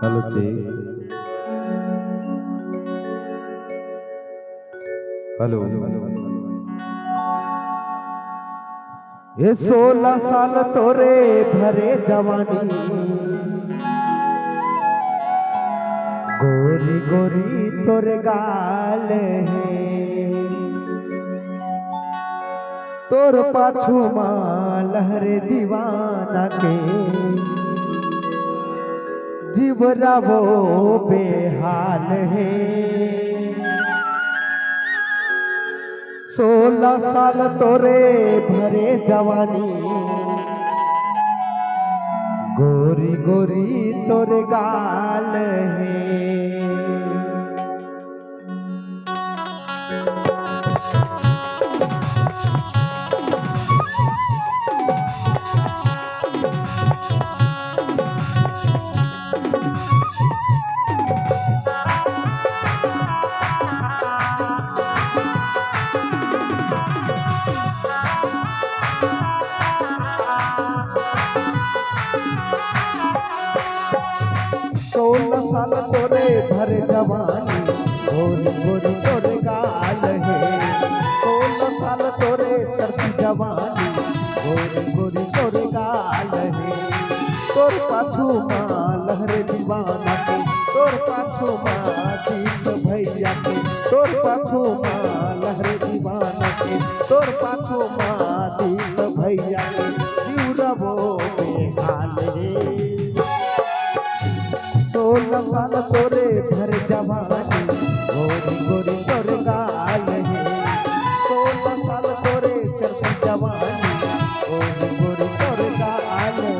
Hello जी। Hello. ये 16 साल तोरे भरे जवानी, गोरी गोरी तोरे गाल है, तोर पाछू माँ लहरे दीवाना के जीवरा वो बेहाल है। 16 साल तोरे भरे जवानी, गोरी गोरी तोरे गाल है। सोलह साल तोरे भरे जवानी, गोरी गोरी तोरे गाल है। 16 साल तोरे चढ़ती जवानी, गोरी गोरी तोरे गाल है। तोर पाछू माँ लहरे दीवाना के, तोर पाछू माँ दीप भैया के, तोर पाछू माँ लहरे दीवाना के, तोर पाछू माँ दीप भैया के जीवरा वो बेहाल है। 16 साल तोरे भर जवानी, गोरी गोरी तोरे गाल है। 16 साल तोरे चढ़ती जवानी, गोरी गोरी तोरे गाल है।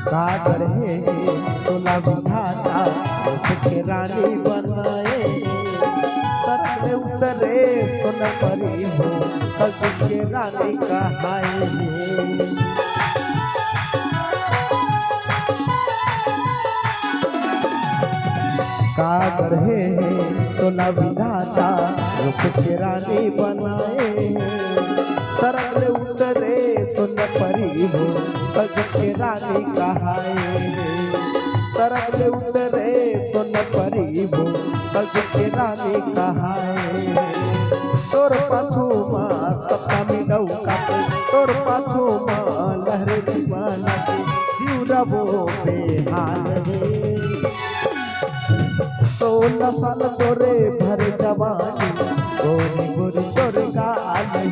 सागर है तोला विधाता, के रानी बनाए। सर में उतरे सोना परी हो, सज के रानी कहाए। सागर है तोला विधाता, के रानी बनाए। सरक ले उतरे सुन परी हो, सज के रानी कहाए। सरक ले उतरे सुन परी हो, सज के रानी कहाए। तोर पाछू माँ सपना में नौका के, तोर पाछू माँ लहरे दीवाना के जीवरा वो बेहाल है। 16 साल तोरे भरे जवानी, गोरी गोरी तोरे गाल है।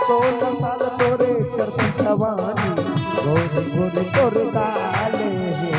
16 साल तोरे चढ़ती जवानी, गोरी गोरी तोरे गाल है।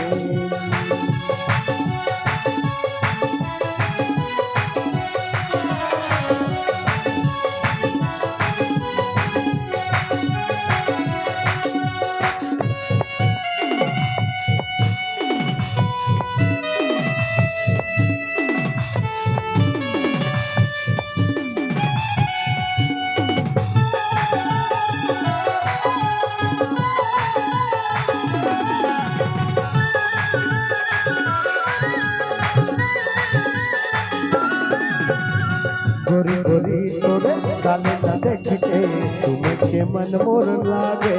गोरी गोरी तोरे गाले ना देख के तुम्हें के मन मोर लागे।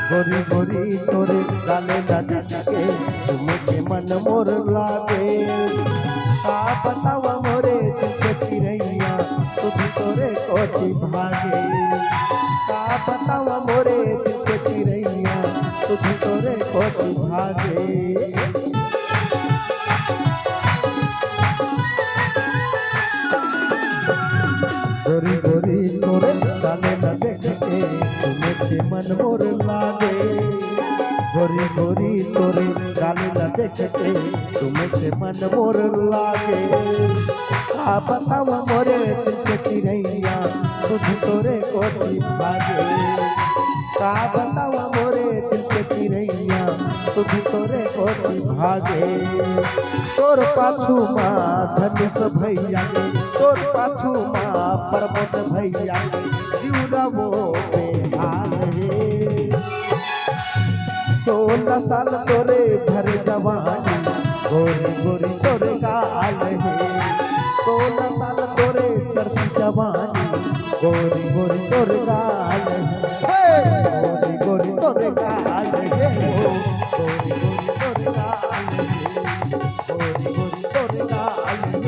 गोरी गोरी तोरे गाले ना देख के तुम्हें के मन मोर लागे। का बतावा मोरे दिल के रैया, तुझी तोरे कोठी भागे। का बतावा मोरे दिल के रैया, तुझी तोरे कोठी भागे। गोरी गोरी तोरे गाले ना देख के तुम्हें के मन मोर लागे। गोरी गोरी तोरे गालिला देख के तुम्हें से मन मोर लागे का बतावा मोरे दिल के चिरैया तुझ तोरे कोठी भागे का बतावा मोरे दिल के चिरैया तुझ तोरे कोठी भागे तोर पाछू माँ धनुष भैया के तोर पाछू माँ प्रमोद भैया के जीवना वो बेहाल है 16 साल तोरे भर जवानी गोरी गोरी तोरे गाल है 16 साल तोरे चढ़ती जवानी गोरी गोरी तोरे गाल है गोरी गोरी तोरे गाल है गोरी गोरी तोरे गाल है गोरी गोरी तोरे गाल है